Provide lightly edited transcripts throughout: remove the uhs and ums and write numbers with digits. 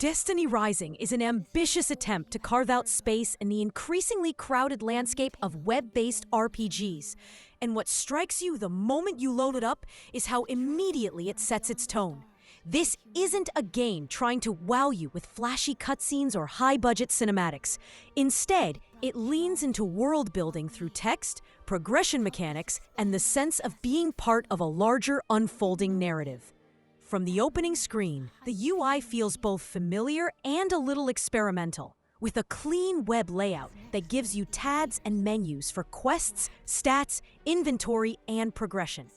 Destiny Rising is an ambitious attempt to carve out space in the increasingly crowded landscape of web-based RPGs. And what strikes you the moment you load it up is how immediately it sets its tone. This isn't a game trying to wow you with flashy cutscenes or high-budget cinematics. Instead, it leans into world building through text, progression mechanics, and the sense of being part of a larger unfolding narrative. From the opening screen, the UI feels both familiar and a little experimental, with a clean web layout that gives you tabs and menus for quests, stats, inventory, and progression.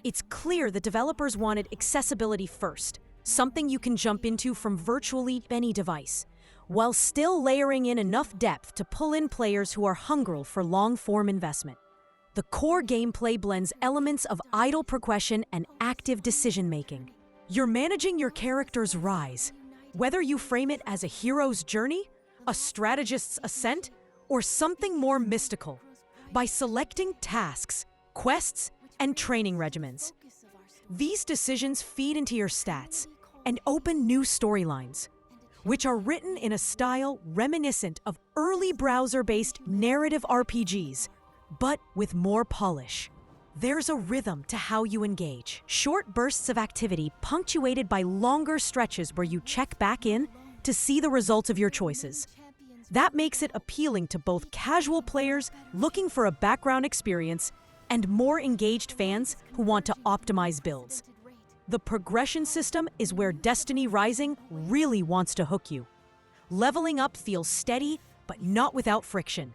It's clear the developers wanted accessibility first, something you can jump into from virtually any device, while still layering in enough depth to pull in players who are hungry for long-form investment. The core gameplay blends elements of idle progression and active decision-making. You're managing your character's rise, whether you frame it as a hero's journey, a strategist's ascent, or something more mystical, by selecting tasks, quests, and training regimens. These decisions feed into your stats and open new storylines, which are written in a style reminiscent of early browser-based narrative RPGs, but with more polish. There's a rhythm to how you engage. Short bursts of activity punctuated by longer stretches where you check back in to see the results of your choices. That makes it appealing to both casual players looking for a background experience and more engaged fans who want to optimize builds. The progression system is where Destiny Rising really wants to hook you. Leveling up feels steady, but not without friction.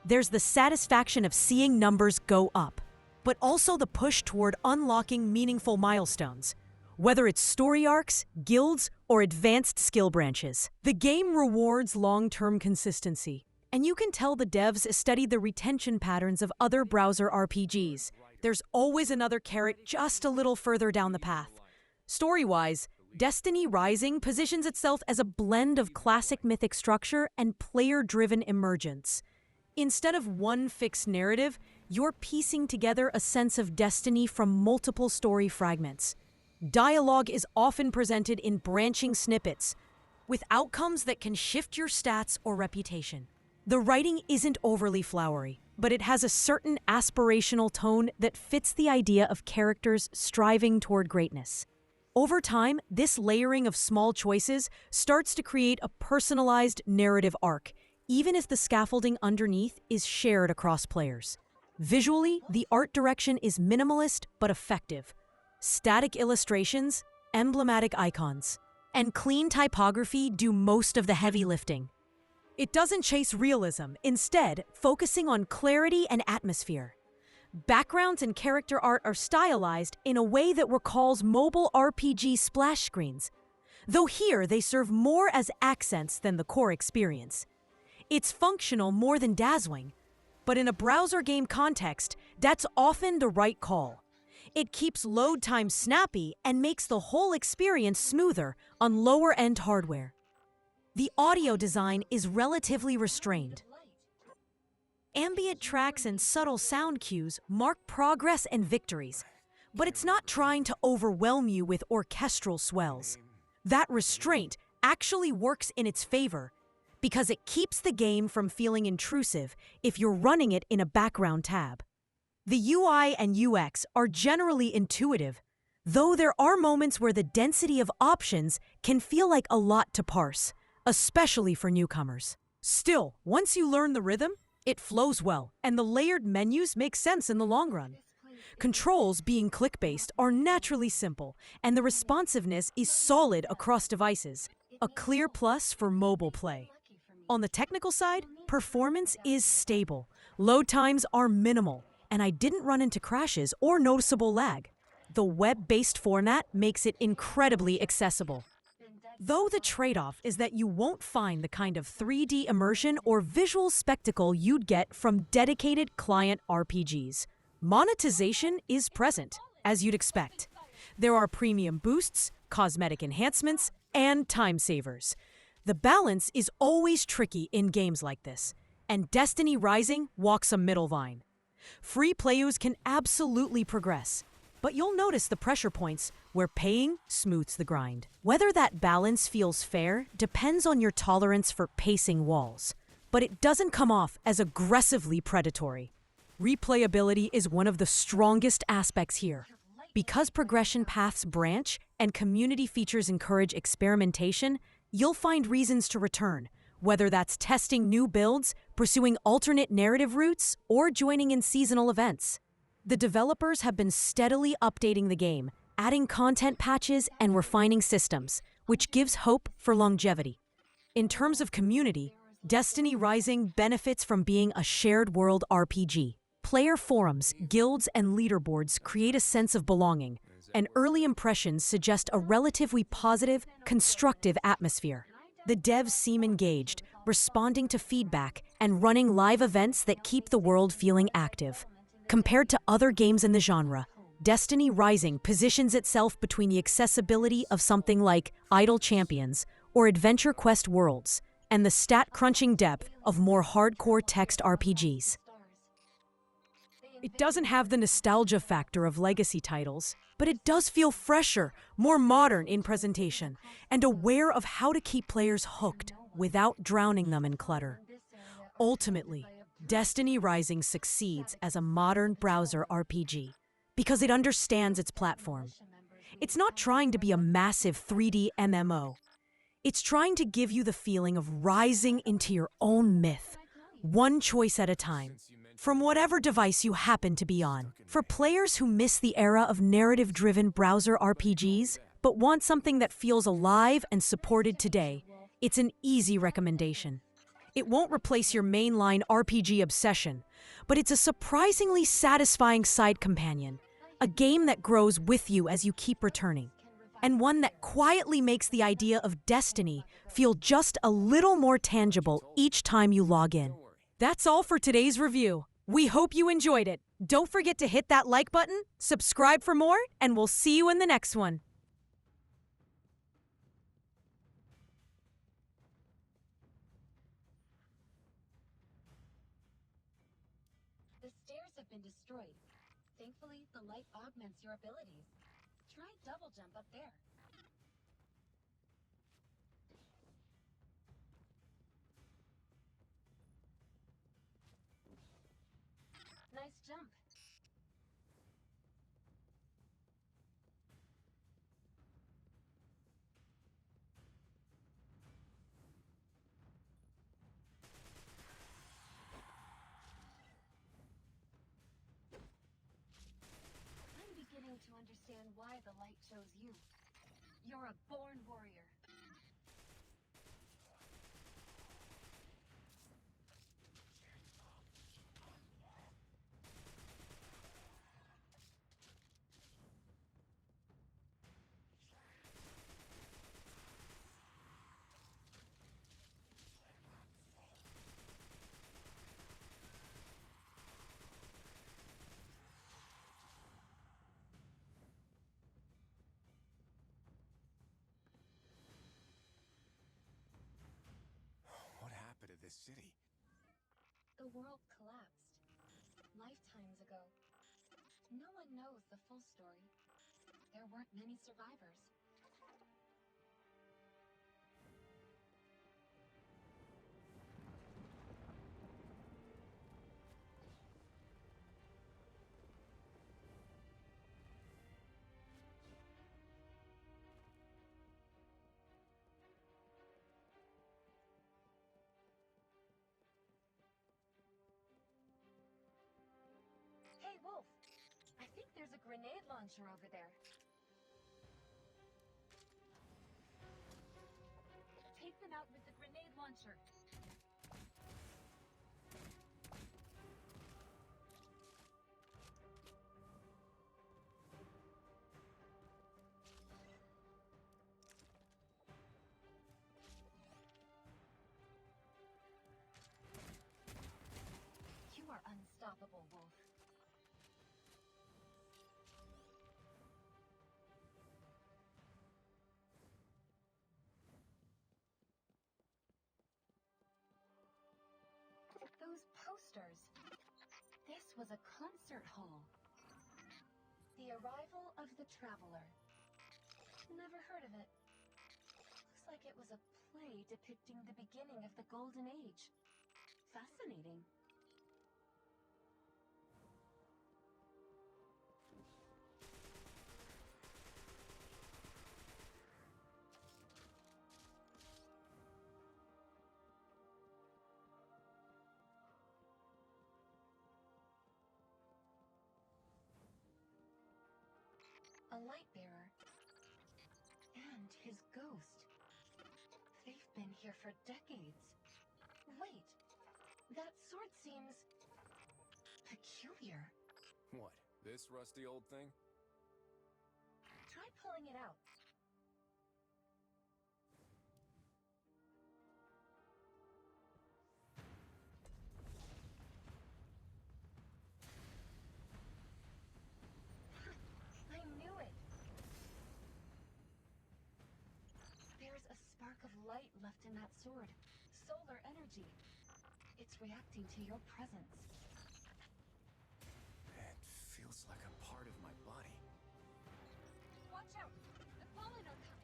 There's the satisfaction of seeing numbers go up, but also the push toward unlocking meaningful milestones, whether it's story arcs, guilds, or advanced skill branches. The game rewards long-term consistency, and you can tell the devs studied the retention patterns of other browser RPGs. There's always another carrot just a little further down the path. Story-wise, Destiny Rising positions itself as a blend of classic Mythic structure and player-driven emergence. Instead of one fixed narrative, you're piecing together a sense of destiny from multiple story fragments. Dialogue is often presented in branching snippets, with outcomes that can shift your stats or reputation. The writing isn't overly flowery, but it has a certain aspirational tone that fits the idea of characters striving toward greatness. Over time, this layering of small choices starts to create a personalized narrative arc, even if the scaffolding underneath is shared across players. Visually, the art direction is minimalist but effective. Static illustrations, emblematic icons, and clean typography do most of the heavy lifting. It doesn't chase realism, instead focusing on clarity and atmosphere. Backgrounds and character art are stylized in a way that recalls mobile RPG splash screens, though here they serve more as accents than the core experience. It's functional more than dazzling, but in a browser game context, that's often the right call. It keeps load time snappy and makes the whole experience smoother on lower-end hardware. The audio design is relatively restrained. Ambient tracks and subtle sound cues mark progress and victories, but it's not trying to overwhelm you with orchestral swells. That restraint actually works in its favor, because it keeps the game from feeling intrusive if you're running it in a background tab. The UI and UX are generally intuitive, though there are moments where the density of options can feel like a lot to parse, especially for newcomers. Still, once you learn the rhythm, it flows well, and the layered menus make sense in the long run. Controls, being click-based, are naturally simple, and the responsiveness is solid across devices, a clear plus for mobile play. On the technical side, performance is stable. Load times are minimal, and I didn't run into crashes or noticeable lag. The web-based format makes it incredibly accessible. Though the trade-off is that you won't find the kind of 3D immersion or visual spectacle you'd get from dedicated client RPGs. Monetization is present, as you'd expect. There are premium boosts, cosmetic enhancements, and time savers. The balance is always tricky in games like this, and Destiny Rising walks a middle line. Free players can absolutely progress, But you'll notice the pressure points where paying smooths the grind. Whether that balance feels fair depends on your tolerance for pacing walls, but it doesn't come off as aggressively predatory. Replayability is one of the strongest aspects here. Because progression paths branch and community features encourage experimentation, you'll find reasons to return, whether that's testing new builds, pursuing alternate narrative routes, or joining in seasonal events. The developers have been steadily updating the game, adding content patches and refining systems, which gives hope for longevity. In terms of community, Destiny Rising benefits from being a shared world RPG. Player forums, guilds, and leaderboards create a sense of belonging, and early impressions suggest a relatively positive, constructive atmosphere. The devs seem engaged, responding to feedback, and running live events that keep the world feeling active. Compared to other games in the genre, Destiny Rising positions itself between the accessibility of something like Idle Champions or Adventure Quest Worlds and the stat-crunching depth of more hardcore text RPGs. It doesn't have the nostalgia factor of legacy titles, but it does feel fresher, more modern in presentation, and aware of how to keep players hooked without drowning them in clutter. Ultimately, Destiny Rising succeeds as a modern browser RPG because it understands its platform. It's not trying to be a massive 3D MMO. It's trying to give you the feeling of rising into your own myth, one choice at a time, from whatever device you happen to be on. For players who miss the era of narrative-driven browser RPGs, but want something that feels alive and supported today, it's an easy recommendation. It won't replace your mainline RPG obsession, but it's a surprisingly satisfying side companion, a game that grows with you as you keep returning, and one that quietly makes the idea of destiny feel just a little more tangible each time you log in. That's all for today's review. We hope you enjoyed it. Don't forget to hit that like button, subscribe for more, and we'll see you in the next one. The stairs have been destroyed. Thankfully, the light augments your abilities. Try double jump up there. Nice jump. I'm beginning to understand why the light chose you. You're a born warrior. What happened to this city? The world collapsed. Lifetimes ago. No one knows the full story. There weren't many survivors. Hey, Wolf! I think there's a grenade launcher over there. Take them out with the grenade launcher. You are unstoppable, Wolf. Those posters. This was a concert hall. The Arrival of the Traveler. Never heard of it. Looks like it was a play depicting the beginning of the Golden Age. Fascinating. A Lightbearer. And his ghost. They've been here for decades. Wait, that sword seems peculiar. What, this rusty old thing? Try pulling it out. I knew it. There's a spark of light left in that sword. Solar energy. It's reacting to your presence. It feels like a part of my body. Watch out! The fallen are coming!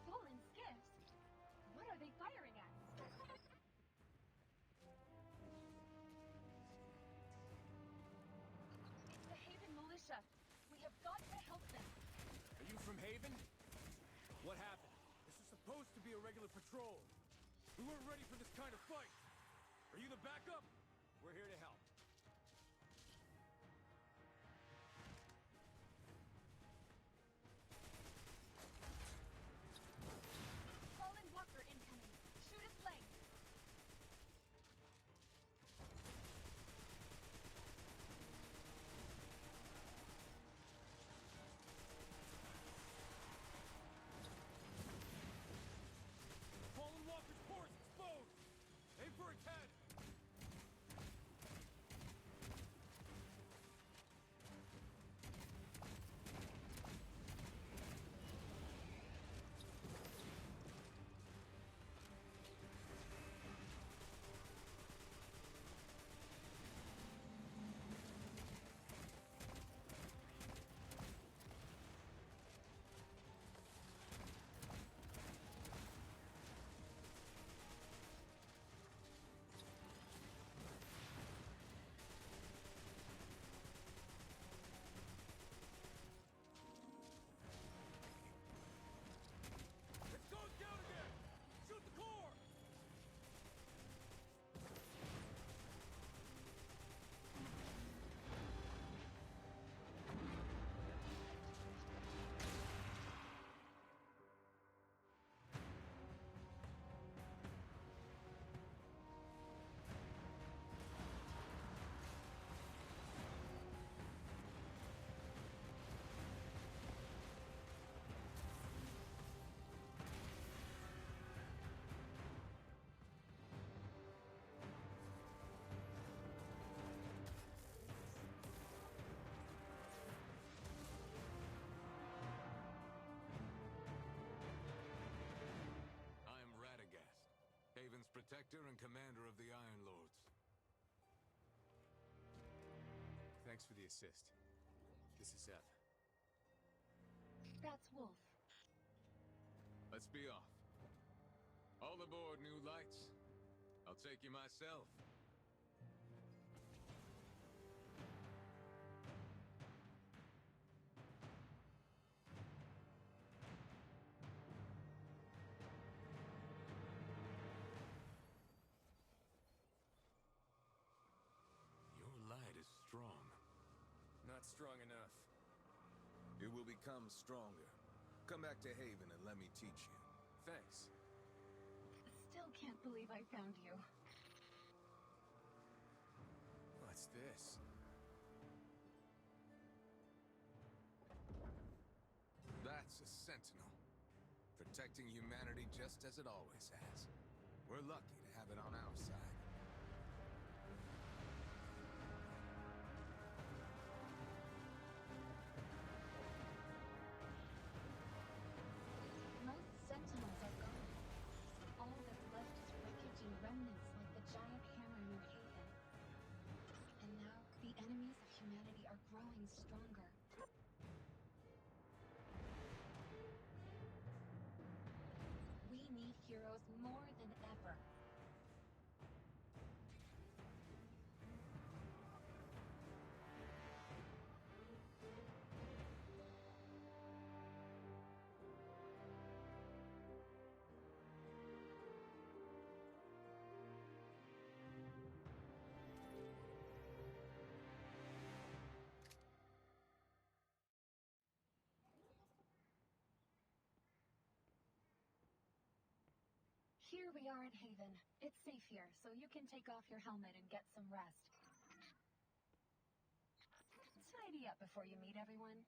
Fallen skiffs? What are they firing at? It's the Haven militia. We have got to help them. Are you from Haven? What happened? This is supposed to be a regular patrol. We weren't ready for this kind of fight. Are you the backup? We're here to help. Fallen walker incoming. Shoot his leg. Fallen Walker's force exposed! Aim for its head! It goes down again! Shoot the core! Haven's protector and commander of the Iron Lords. Thanks for the assist. This is Ev. That's Wolf. Let's be off. All aboard, New Lights. I'll take you myself. strong enough. You will become stronger. Come back to Haven and let me teach you. Thanks. Still can't believe I found you. What's this? That's a sentinel. Protecting humanity just as it always has. We're lucky to have it on our side. Most sentinels are gone. All that's left is wreckage and remnants like the giant hammer near Haven. And now, the enemies of humanity are growing stronger. We need heroes more than ever. Here we are at Haven. It's safe here, so you can take off your helmet and get some rest. Tidy up before you meet everyone.